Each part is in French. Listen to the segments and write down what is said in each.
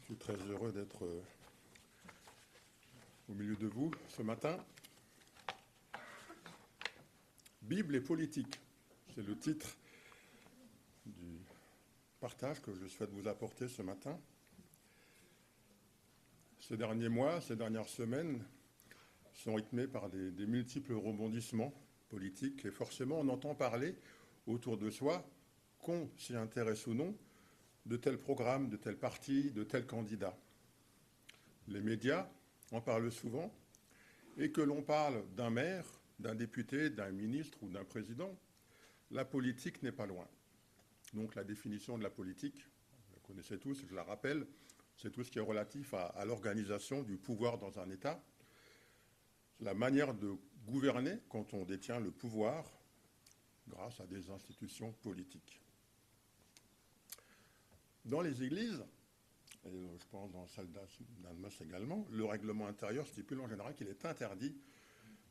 Je suis très heureux d'être au milieu de vous ce matin. Bible et politique, c'est le titre du partage que je souhaite vous apporter ce matin. Ces derniers mois, ces dernières semaines sont rythmés par des multiples rebondissements politiques et forcément on entend parler autour de soi, qu'on s'y intéresse ou non, de tel programme, de tel parti, de tel candidat. Les médias en parlent souvent, et que l'on parle d'un maire, d'un député, d'un ministre ou d'un président, la politique n'est pas loin. Donc la définition de la politique, vous la connaissez tous, je la rappelle, c'est tout ce qui est relatif à l'organisation du pouvoir dans un État, la manière de gouverner quand on détient le pouvoir grâce à des institutions politiques. Dans les églises, et je pense dans celle d'Annemasse également, le règlement intérieur stipule en général qu'il est interdit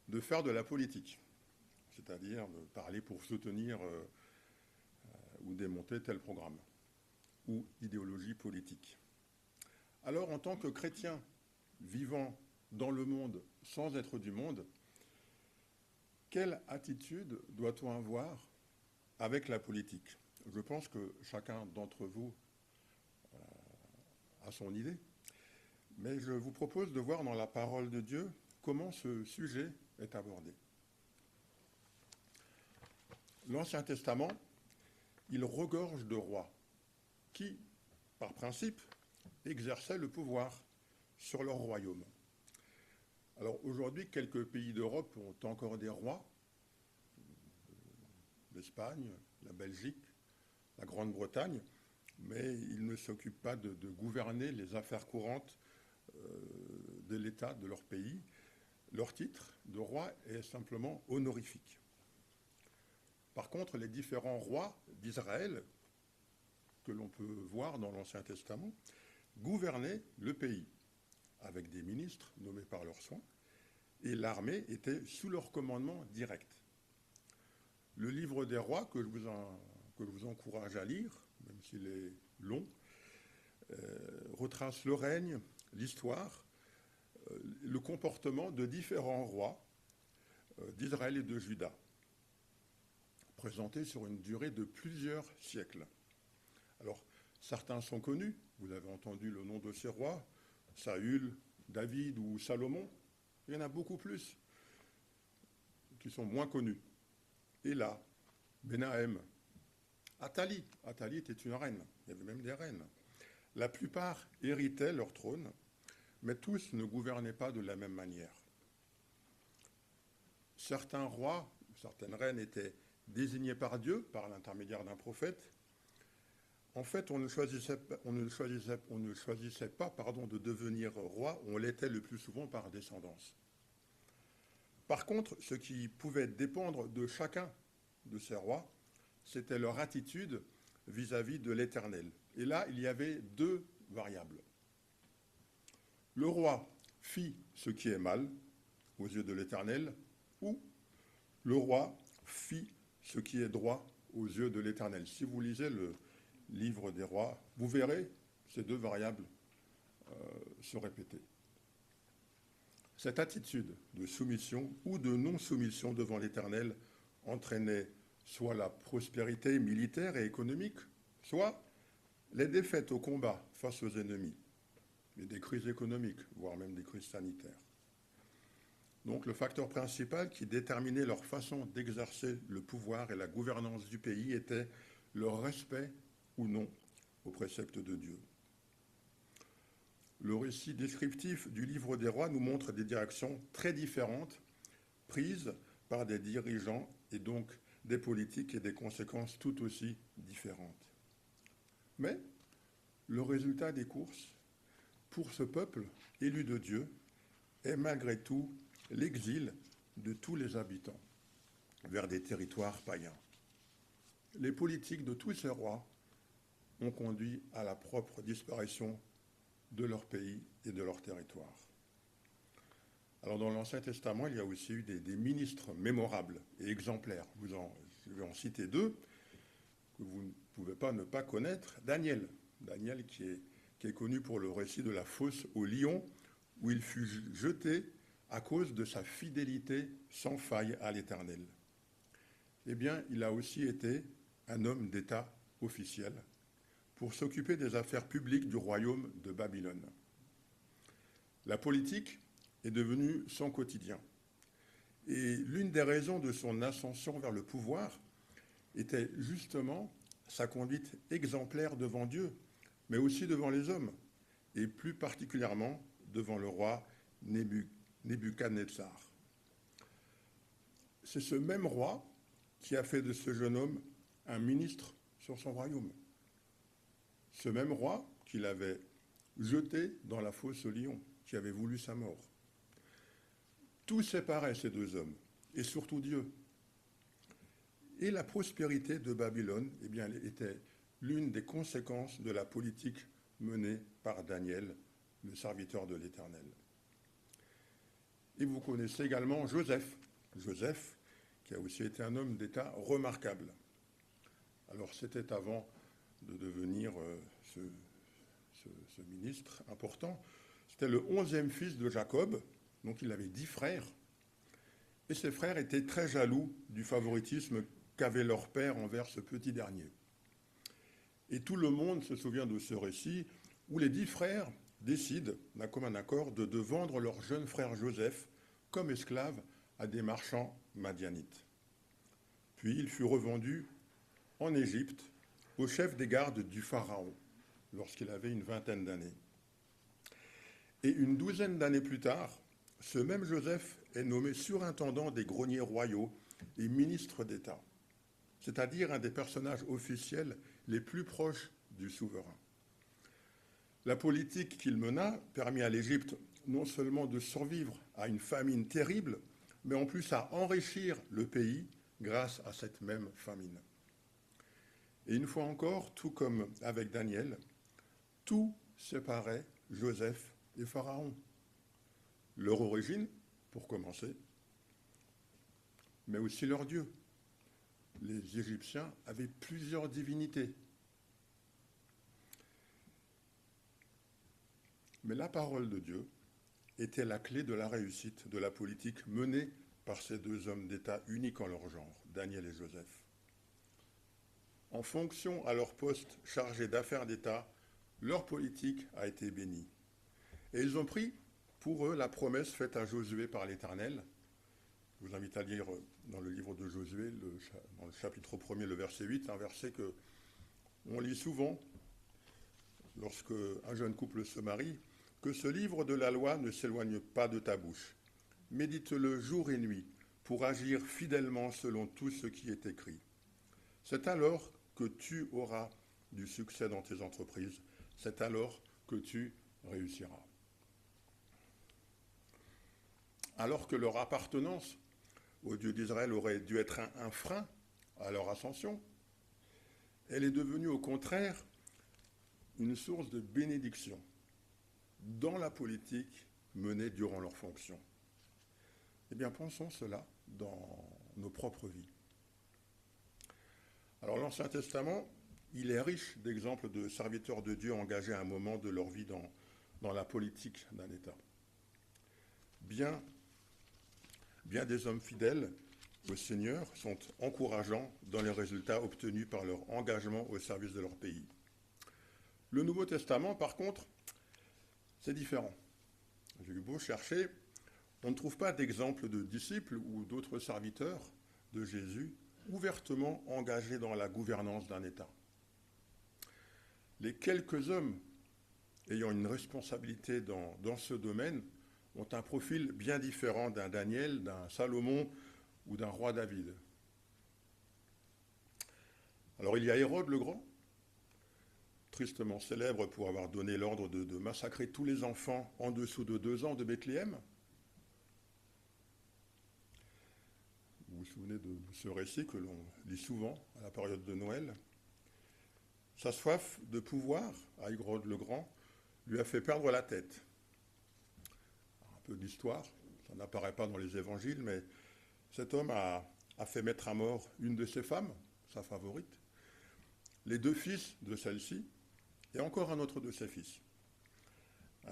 de faire de la politique, c'est-à-dire de parler pour soutenir ou démonter tel programme ou idéologie politique. Alors, en tant que chrétien vivant dans le monde sans être du monde, quelle attitude doit-on avoir avec la politique? Je pense que chacun d'entre vous a son idée, mais je vous propose de voir dans la parole de Dieu comment ce sujet est abordé. L'Ancien Testament, il regorge de rois qui, par principe, exerçaient le pouvoir sur leur royaume. Alors aujourd'hui, quelques pays d'Europe ont encore des rois, l'Espagne, la Belgique, la Grande-Bretagne, mais ils ne s'occupent pas de gouverner les affaires courantes de l'État de leur pays. Leur titre de roi est simplement honorifique. Par contre, les différents rois d'Israël, que l'on peut voir dans l'Ancien Testament, gouvernaient le pays, avec des ministres nommés par leurs soins, et l'armée était sous leur commandement direct. Le livre des rois, que je vous encourage à lire, même s'il est long, retrace le règne, l'histoire, le comportement de différents rois d'Israël et de Juda, présentés sur une durée de plusieurs siècles. Alors, certains sont connus, vous avez entendu le nom de ces rois, Saül, David ou Salomon, il y en a beaucoup plus qui sont moins connus. Éla, Benahem, Athalie était une reine, il y avait même des reines. La plupart héritaient leur trône, mais tous ne gouvernaient pas de la même manière. Certains rois, certaines reines étaient désignés par Dieu, par l'intermédiaire d'un prophète. En fait, on ne choisissait pas de devenir roi, on l'était le plus souvent par descendance. Par contre, ce qui pouvait dépendre de chacun de ces rois, c'était leur attitude vis-à-vis de l'Éternel. Et là, il y avait deux variables. Le roi fit ce qui est mal aux yeux de l'Éternel, ou le roi fit ce qui est droit aux yeux de l'Éternel. Si vous lisez le livre des rois, vous verrez ces deux variables se répéter. Cette attitude de soumission ou de non-soumission devant l'Éternel entraînait soit la prospérité militaire et économique, soit les défaites au combat face aux ennemis, et des crises économiques, voire même des crises sanitaires. Donc le facteur principal qui déterminait leur façon d'exercer le pouvoir et la gouvernance du pays était leur respect ou non aux préceptes de Dieu. Le récit descriptif du livre des rois nous montre des directions très différentes prises par des dirigeants et donc des politiques et des conséquences tout aussi différentes. Mais le résultat des courses, pour ce peuple élu de Dieu, est malgré tout l'exil de tous les habitants vers des territoires païens. Les politiques de tous ces rois ont conduit à la propre disparition de leur pays et de leur territoire. Alors dans l'Ancien Testament, il y a aussi eu des ministres mémorables et exemplaires. Je vais en citer deux que vous ne pouvez pas ne pas connaître. Daniel qui qui est connu pour le récit de la fosse au lion, où il fut jeté à cause de sa fidélité sans faille à l'Éternel. Eh bien, il a aussi été un homme d'État officiel pour s'occuper des affaires publiques du royaume de Babylone. La politique est devenue son quotidien. Et l'une des raisons de son ascension vers le pouvoir était justement sa conduite exemplaire devant Dieu, mais aussi devant les hommes, et plus particulièrement devant le roi Nebuchadnezzar. C'est ce même roi qui a fait de ce jeune homme un ministre sur son royaume. Ce même roi qu'il avait jeté dans la fosse au lion, qui avait voulu sa mort. Tout séparait ces deux hommes, et surtout Dieu. Et la prospérité de Babylone, eh bien, était l'une des conséquences de la politique menée par Daniel, le serviteur de l'Éternel. Et vous connaissez également Joseph. Joseph, qui a aussi été un homme d'État remarquable. Alors c'était avant de devenir ce ministre important. C'était le 11e fils de Jacob, donc il avait 10 frères. Et ses frères étaient très jaloux du favoritisme qu'avait leur père envers ce petit dernier. Et tout le monde se souvient de ce récit où les 10 frères décident, d'un commun accord, de vendre leur jeune frère Joseph comme esclave à des marchands madianites. Puis il fut revendu en Égypte au chef des gardes du Pharaon, lorsqu'il avait une vingtaine d'années. Et une douzaine d'années plus tard, ce même Joseph est nommé surintendant des greniers royaux et ministre d'État, c'est-à-dire un des personnages officiels les plus proches du souverain. La politique qu'il mena permit à l'Égypte non seulement de survivre à une famine terrible, mais en plus à enrichir le pays grâce à cette même famine. Et une fois encore, tout comme avec Daniel, tout séparait Joseph et Pharaon. Leur origine, pour commencer, mais aussi leur Dieu. Les Égyptiens avaient plusieurs divinités. Mais la parole de Dieu était la clé de la réussite de la politique menée par ces deux hommes d'État uniques en leur genre, Daniel et Joseph. En fonction à leur poste chargé d'affaires d'État, leur politique a été bénie. Et ils ont pris pour eux la promesse faite à Josué par l'Éternel. Je vous invite à lire dans le livre de Josué, dans le chapitre 1er, le verset 8, un verset qu'on lit souvent lorsque un jeune couple se marie, que ce livre de la loi ne s'éloigne pas de ta bouche. Médite-le jour et nuit pour agir fidèlement selon tout ce qui est écrit. C'est alors que tu auras du succès dans tes entreprises. C'est alors que tu réussiras. Alors que leur appartenance au Dieu d'Israël aurait dû être un frein à leur ascension, elle est devenue au contraire une source de bénédiction dans la politique menée durant leur fonction. Eh bien, pensons cela dans nos propres vies. Alors, l'Ancien Testament, il est riche d'exemples de serviteurs de Dieu engagés à un moment de leur vie dans la politique d'un État. Bien des hommes fidèles au Seigneur sont encourageants dans les résultats obtenus par leur engagement au service de leur pays. Le Nouveau Testament, par contre, c'est différent. J'ai eu beau chercher, on ne trouve pas d'exemple de disciples ou d'autres serviteurs de Jésus ouvertement engagés dans la gouvernance d'un État. Les quelques hommes ayant une responsabilité dans ce domaine ont un profil bien différent d'un Daniel, d'un Salomon ou d'un roi David. Alors il y a Hérode le Grand, tristement célèbre pour avoir donné l'ordre de massacrer tous les enfants en dessous de 2 ans de Bethléem. Vous vous souvenez de ce récit que l'on lit souvent à la période de Noël. Sa soif de pouvoir, à Hérode le Grand, lui a fait perdre la tête. Un peu d'histoire, ça n'apparaît pas dans les évangiles, mais cet homme a fait mettre à mort une de ses femmes, sa favorite, les 2 fils de celle-ci, et encore un autre de ses fils.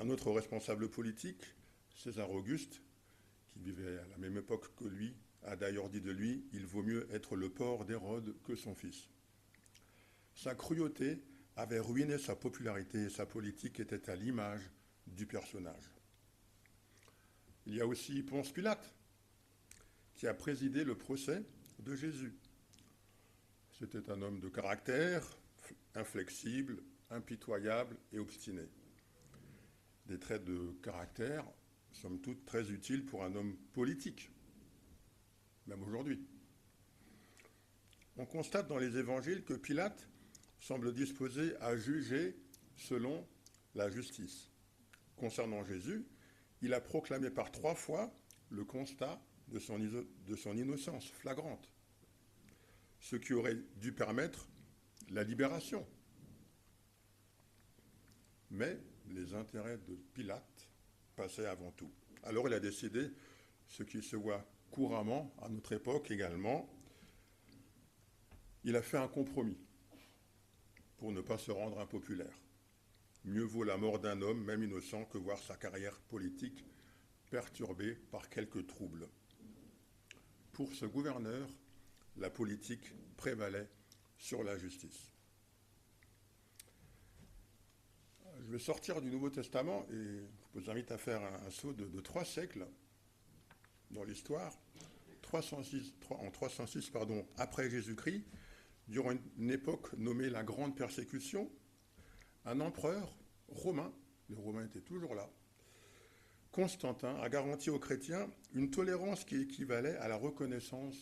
Un autre responsable politique, César Auguste, qui vivait à la même époque que lui, a d'ailleurs dit de lui « Il vaut mieux être le porc d'Hérode que son fils ». Sa cruauté avait ruiné sa popularité et sa politique était à l'image du personnage. Il y a aussi Ponce Pilate, qui a présidé le procès de Jésus. C'était un homme de caractère, inflexible, impitoyable et obstiné. Des traits de caractère, somme toute, très utiles pour un homme politique, même aujourd'hui. On constate dans les évangiles que Pilate semble disposé à juger selon la justice. Concernant Jésus, il a proclamé par 3 fois le constat de son innocence flagrante, ce qui aurait dû permettre la libération. Mais les intérêts de Pilate passaient avant tout. Alors il a décidé, ce qui se voit couramment à notre époque également, il a fait un compromis pour ne pas se rendre impopulaire. Mieux vaut la mort d'un homme, même innocent, que voir sa carrière politique perturbée par quelques troubles. Pour ce gouverneur, la politique prévalait sur la justice. Je vais sortir du Nouveau Testament et je vous invite à faire un saut de 3 siècles dans l'histoire. En 306 après Jésus-Christ, durant une époque nommée la Grande Persécution, un empereur romain, les Romains étaient toujours là, Constantin, a garanti aux chrétiens une tolérance qui équivalait à la reconnaissance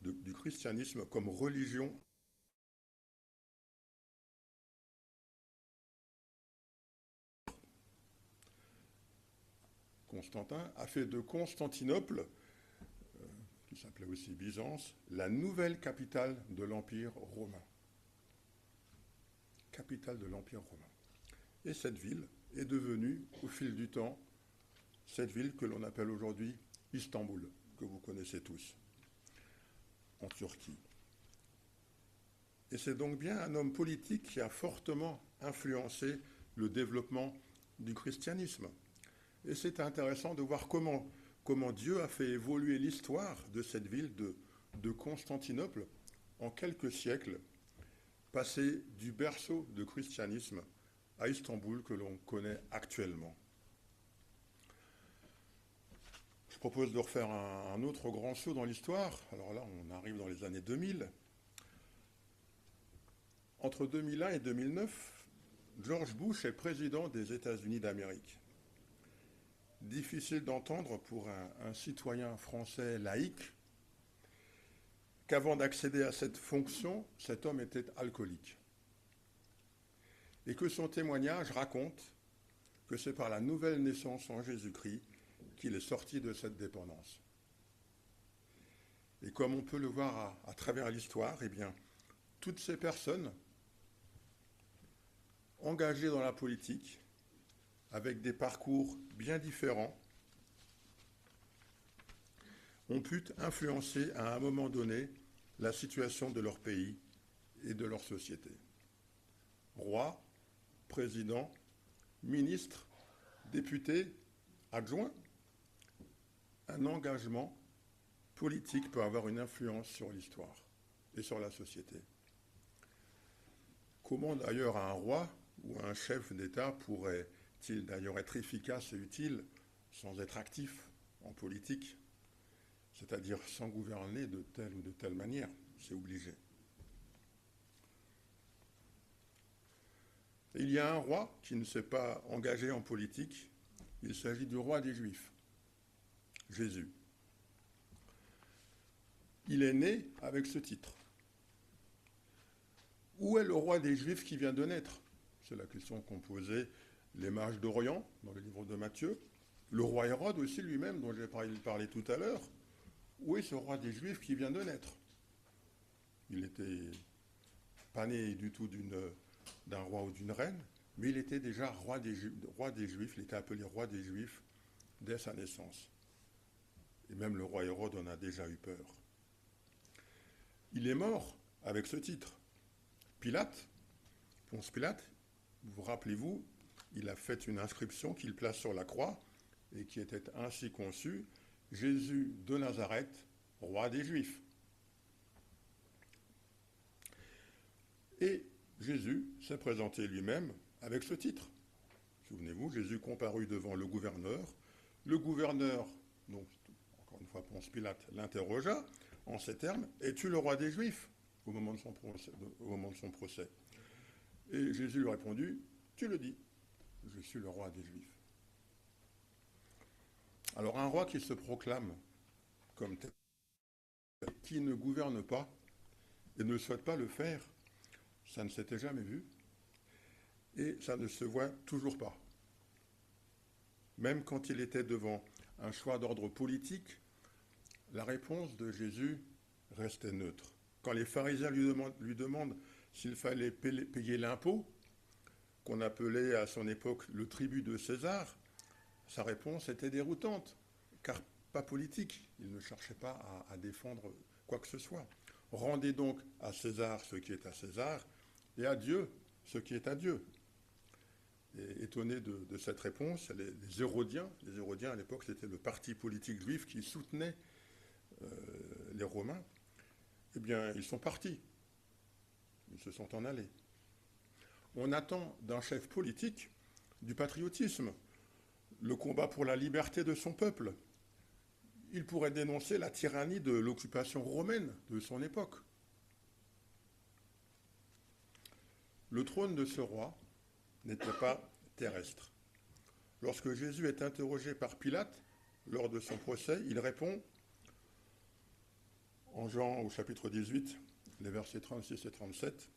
du christianisme comme religion. Constantin a fait de Constantinople, qui s'appelait aussi Byzance, la nouvelle capitale de l'Empire romain. Capitale de l'Empire romain. Et cette ville est devenue, au fil du temps, cette ville que l'on appelle aujourd'hui Istanbul, que vous connaissez tous, en Turquie. Et c'est donc bien un homme politique qui a fortement influencé le développement du christianisme. Et c'est intéressant de voir comment Dieu a fait évoluer l'histoire de cette ville de Constantinople en quelques siècles, passé du berceau du christianisme à Istanbul que l'on connaît actuellement. Je propose de refaire un autre grand saut dans l'histoire. Alors là, on arrive dans les années 2000. Entre 2001 et 2009, George Bush est président des États-Unis d'Amérique. Difficile d'entendre pour un citoyen français laïque qu'avant d'accéder à cette fonction, cet homme était alcoolique. Et que son témoignage raconte que c'est par la nouvelle naissance en Jésus-Christ qu'il est sorti de cette dépendance. Et comme on peut le voir à travers l'histoire, eh bien, toutes ces personnes engagées dans la politique, avec des parcours bien différents, ont pu influencer à un moment donné la situation de leur pays et de leur société. Rois, présidents, ministres, députés, adjoints, un engagement politique peut avoir une influence sur l'histoire et sur la société. Comment d'ailleurs un roi ou un chef d'État pourrait-il d'ailleurs être efficace et utile sans être actif en politique, c'est-à-dire sans gouverner de telle ou de telle manière? C'est obligé. Et il y a un roi qui ne s'est pas engagé en politique, il s'agit du roi des Juifs, Jésus. Il est né avec ce titre. Où est le roi des Juifs qui vient de naître? C'est la question qu'ont posée les mages d'Orient dans le livre de Matthieu. Le roi Hérode aussi lui-même, dont j'ai parlé tout à l'heure. Où est ce roi des Juifs qui vient de naître? Il n'était pas né du tout d'un roi ou d'une reine, mais il était déjà roi des Juifs, il était appelé roi des Juifs dès sa naissance. Et même le roi Hérode en a déjà eu peur. Il est mort avec ce titre. Pilate, Ponce Pilate, vous rappelez-vous, il a fait une inscription qu'il place sur la croix et qui était ainsi conçue: Jésus de Nazareth, roi des Juifs. Et Jésus s'est présenté lui-même avec ce titre. Souvenez-vous, Jésus comparut devant le gouverneur. Le gouverneur, donc encore une fois Ponce Pilate, l'interrogea en ces termes: es-tu le roi des Juifs? Au moment de son procès. Et Jésus lui répondit: tu le dis, je suis le roi des Juifs. Alors un roi qui se proclame comme tel, qui ne gouverne pas et ne souhaite pas le faire, ça ne s'était jamais vu et ça ne se voit toujours pas. Même quand il était devant un choix d'ordre politique, la réponse de Jésus restait neutre. Quand les pharisiens lui demandent s'il fallait payer l'impôt, qu'on appelait à son époque le tribut de César, sa réponse était déroutante, car pas politique. Il ne cherchait pas à défendre quoi que ce soit. Rendez donc à César ce qui est à César, et à Dieu ce qui est à Dieu. Et étonné de cette réponse, les Hérodiens à l'époque, c'était le parti politique juif qui soutenait les Romains, eh bien, ils sont partis. Ils se sont en allés. On attend d'un chef politique du patriotisme, le combat pour la liberté de son peuple. Il pourrait dénoncer la tyrannie de l'occupation romaine de son époque. Le trône de ce roi n'était pas terrestre. Lorsque Jésus est interrogé par Pilate lors de son procès, il répond en Jean au chapitre 18, les versets 36 et 37.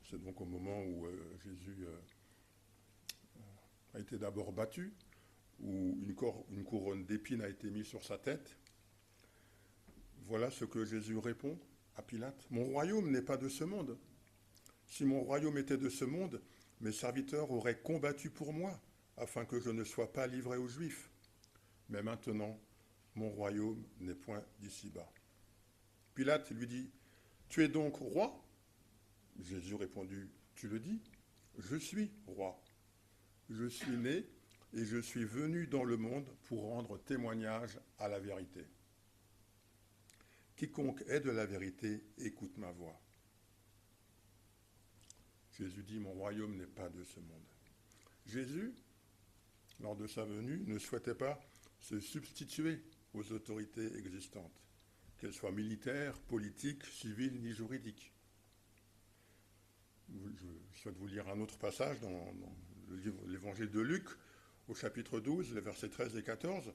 C'est donc au moment où Jésus a été d'abord battu, où une couronne d'épines a été mise sur sa tête. Voilà ce que Jésus répond à Pilate: mon royaume n'est pas de ce monde. Si mon royaume était de ce monde, mes serviteurs auraient combattu pour moi, afin que je ne sois pas livré aux Juifs. Mais maintenant, mon royaume n'est point d'ici-bas. Pilate lui dit: tu es donc roi? Jésus répondit: tu le dis, je suis roi. Je suis né et je suis venu dans le monde pour rendre témoignage à la vérité. Quiconque est de la vérité écoute ma voix. Jésus dit: mon royaume n'est pas de ce monde. Jésus, lors de sa venue, ne souhaitait pas se substituer aux autorités existantes, qu'elles soient militaires, politiques, civiles ni juridiques. Je souhaite vous lire un autre passage dans l'évangile de Luc, au chapitre 12, les versets 13 et 14.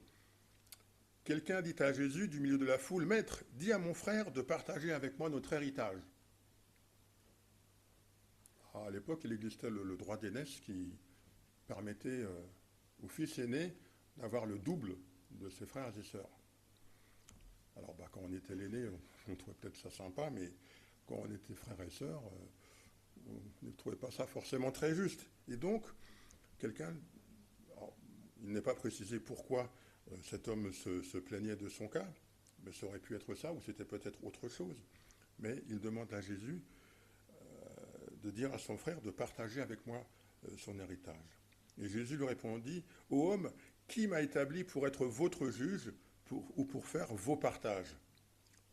Quelqu'un dit à Jésus du milieu de la foule: Maître, dis à mon frère de partager avec moi notre héritage. À l'époque, il existait le droit d'aînesse qui permettait au fils aîné d'avoir le double de ses frères et sœurs. Alors, quand on était l'aîné, on trouvait peut-être ça sympa, mais quand on était frères et sœurs, on ne trouvait pas ça forcément très juste. Et donc, quelqu'un, il n'est pas précisé pourquoi cet homme se plaignait de son cas, mais ça aurait pu être ça, ou c'était peut-être autre chose. Mais il demande à Jésus de dire à son frère de partager avec moi son héritage. Et Jésus lui répondit: ô homme, qui m'a établi pour être votre juge ou pour faire vos partages?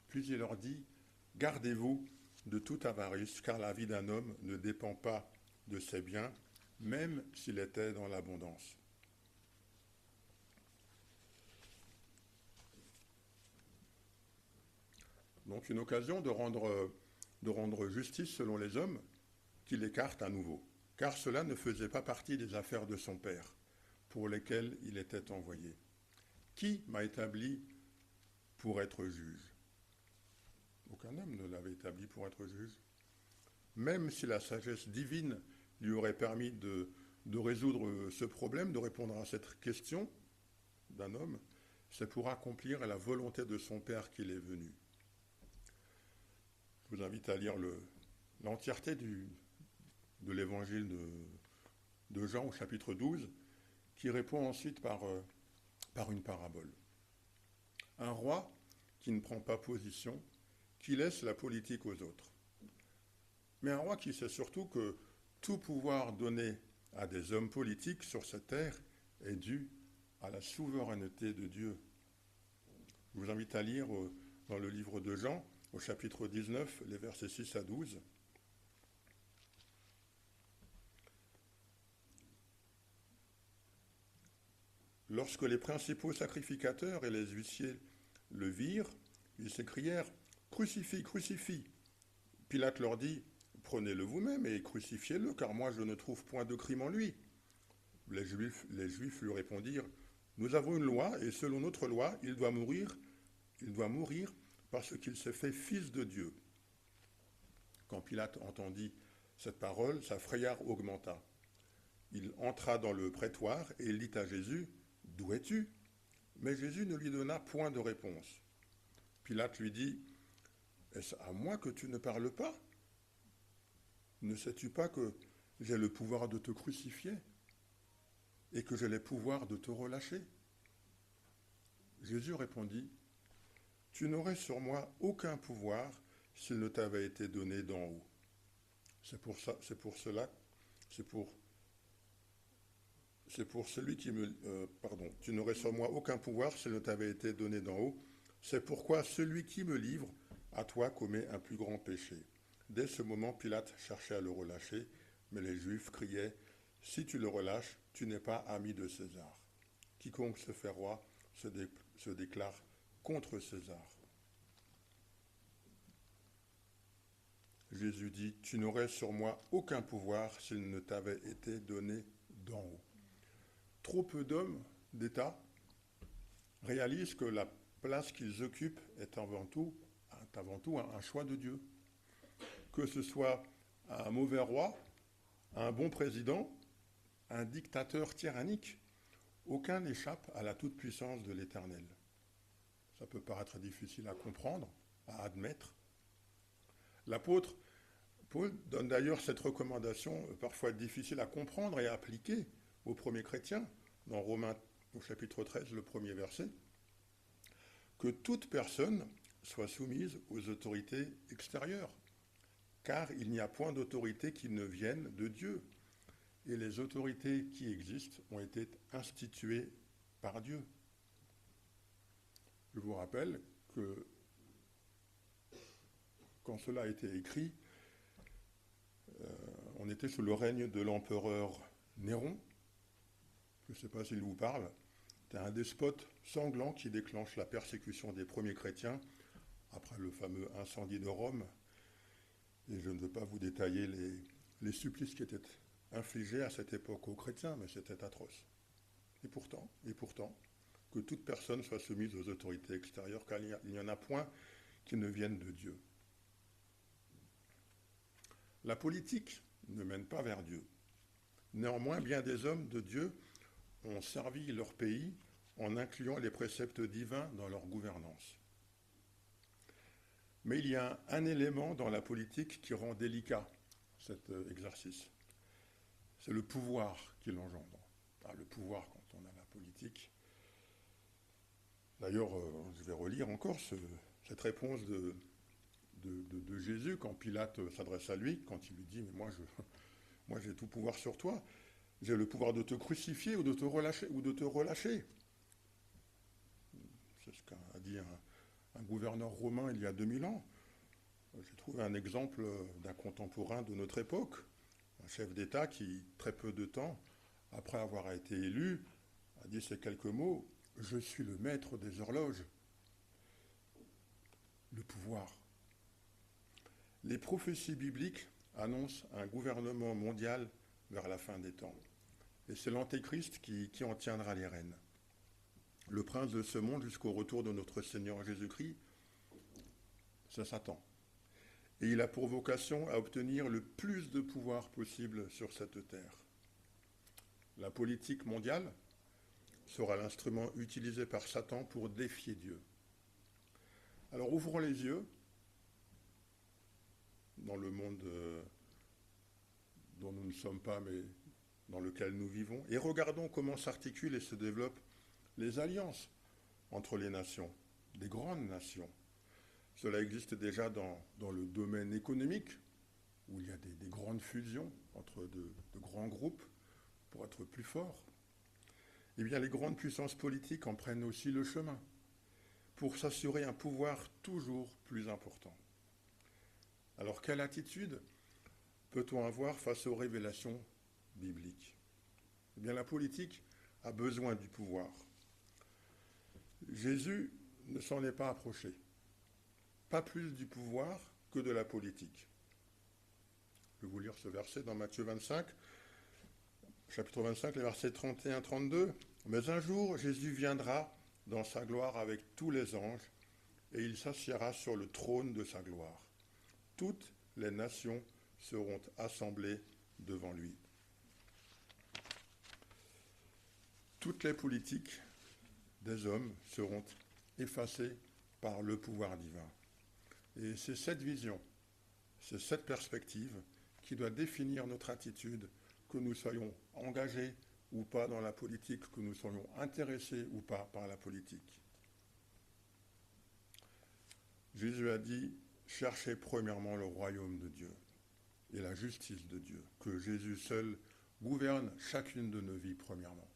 Puis il leur dit: gardez-vous de toute avarice, car la vie d'un homme ne dépend pas de ses biens, même s'il était dans l'abondance. Donc une occasion de rendre justice selon les hommes, qu'il écarte à nouveau, car cela ne faisait pas partie des affaires de son père, pour lesquelles il était envoyé. Qui m'a établi pour être juge? Aucun homme ne l'avait établi pour être juge. Même si la sagesse divine lui aurait permis de résoudre ce problème, de répondre à cette question d'un homme, c'est pour accomplir la volonté de son père qu'il est venu. Je vous invite à lire l'entièreté de l'évangile de Jean au chapitre 12, qui répond ensuite par une parabole. Un roi qui ne prend pas position, qui laisse la politique aux autres. Mais un roi qui sait surtout que tout pouvoir donné à des hommes politiques sur cette terre est due à la souveraineté de Dieu. Je vous invite à lire dans le livre de Jean, au chapitre 19, les versets 6 à 12. Lorsque les principaux sacrificateurs et les huissiers le virent, ils s'écrièrent « Crucifie, crucifie !» Pilate leur dit « Prenez-le vous-même et crucifiez-le, car moi je ne trouve point de crime en lui. » Les Juifs lui répondirent « Nous avons une loi, et selon notre loi, il doit mourir parce qu'il s'est fait fils de Dieu. » Quand Pilate entendit cette parole, sa frayeur augmenta. Il entra dans le prétoire et il dit à Jésus « D'où es-tu » Mais Jésus ne lui donna point de réponse. Pilate lui dit « Est-ce à moi que tu ne parles pas ? Ne sais-tu pas que j'ai le pouvoir de te crucifier et que j'ai le pouvoir de te relâcher ?» Jésus répondit « Tu n'aurais sur moi aucun pouvoir s'il ne t'avait été donné d'en haut. » C'est pour celui qui me... tu n'aurais sur moi aucun pouvoir s'il ne t'avait été donné d'en haut. C'est pourquoi celui qui me livre à toi commet un plus grand péché. Dès ce moment, Pilate cherchait à le relâcher, mais les Juifs criaient « Si tu le relâches, tu n'es pas ami de César. Quiconque se fait roi se déclare contre César. » Jésus dit « Tu n'aurais sur moi aucun pouvoir s'il ne t'avait été donné d'en haut. » Trop peu d'hommes d'État réalisent que la place qu'ils occupent est avant tout un choix de Dieu. Que ce soit un mauvais roi, un bon président, un dictateur tyrannique, aucun n'échappe à la toute-puissance de l'Éternel. Ça peut paraître difficile à comprendre, à admettre. L'apôtre Paul donne d'ailleurs cette recommandation parfois difficile à comprendre et à appliquer aux premiers chrétiens, dans Romains au chapitre 13, le premier verset, que toute personne soit soumise aux autorités extérieures, car il n'y a point d'autorité qui ne vienne de Dieu, et les autorités qui existent ont été instituées par Dieu. Je vous rappelle que quand cela a été écrit, on était sous le règne de l'empereur Néron. Je ne sais pas s'il vous parle. C'est un despote sanglant qui déclenche la persécution des premiers chrétiens après le fameux incendie de Rome. Et je ne veux pas vous détailler les supplices qui étaient infligés à cette époque aux chrétiens, mais c'était atroce. Et pourtant, que toute personne soit soumise aux autorités extérieures, car il n'y en a point qui ne viennent de Dieu. La politique ne mène pas vers Dieu. Néanmoins, bien des hommes de Dieu ont servi leur pays en incluant les préceptes divins dans leur gouvernance. Mais il y a un élément dans la politique qui rend délicat cet exercice. C'est le pouvoir qui l'engendre. Le pouvoir quand on a la politique. D'ailleurs, je vais relire encore cette réponse de Jésus quand Pilate s'adresse à lui, quand il lui dit « Mais moi j'ai tout pouvoir sur toi. J'ai le pouvoir de te crucifier ou de te relâcher. C'est ce qu'a dit un gouverneur romain il y a 2000 ans. J'ai trouvé un exemple d'un contemporain de notre époque, un chef d'État qui, très peu de temps après avoir été élu, a dit ces quelques mots « Je suis le maître des horloges ». Le pouvoir. Les prophéties bibliques annoncent un gouvernement mondial vers la fin des temps. Et c'est l'Antéchrist qui en tiendra les rênes. Le prince de ce monde jusqu'au retour de notre Seigneur Jésus-Christ, c'est Satan. Et il a pour vocation à obtenir le plus de pouvoir possible sur cette terre. La politique mondiale sera l'instrument utilisé par Satan pour défier Dieu. Alors ouvrons les yeux dans le monde dont nous ne sommes pas, mais dans lequel nous vivons, et regardons comment s'articulent et se développent les alliances entre les nations, des grandes nations. Cela existe déjà dans le domaine économique, où il y a des grandes fusions entre de grands groupes, pour être plus forts, eh bien les grandes puissances politiques en prennent aussi le chemin pour s'assurer un pouvoir toujours plus important. Alors quelle attitude peut-on avoir face aux révélations bibliques? Eh bien la politique a besoin du pouvoir. Jésus ne s'en est pas approché. Pas plus du pouvoir que de la politique. Je vais vous lire ce verset dans Matthieu 25, chapitre 25, les versets 31-32. Mais un jour, Jésus viendra dans sa gloire avec tous les anges, et il s'assiera sur le trône de sa gloire. Toutes les nations seront assemblées devant lui. Toutes les politiques des hommes seront effacées par le pouvoir divin. Et c'est cette vision, c'est cette perspective qui doit définir notre attitude, que nous soyons engagés ou pas dans la politique, que nous soyons intéressés ou pas par la politique. Jésus a dit, cherchez premièrement le royaume de Dieu et la justice de Dieu, que Jésus seul gouverne chacune de nos vies premièrement.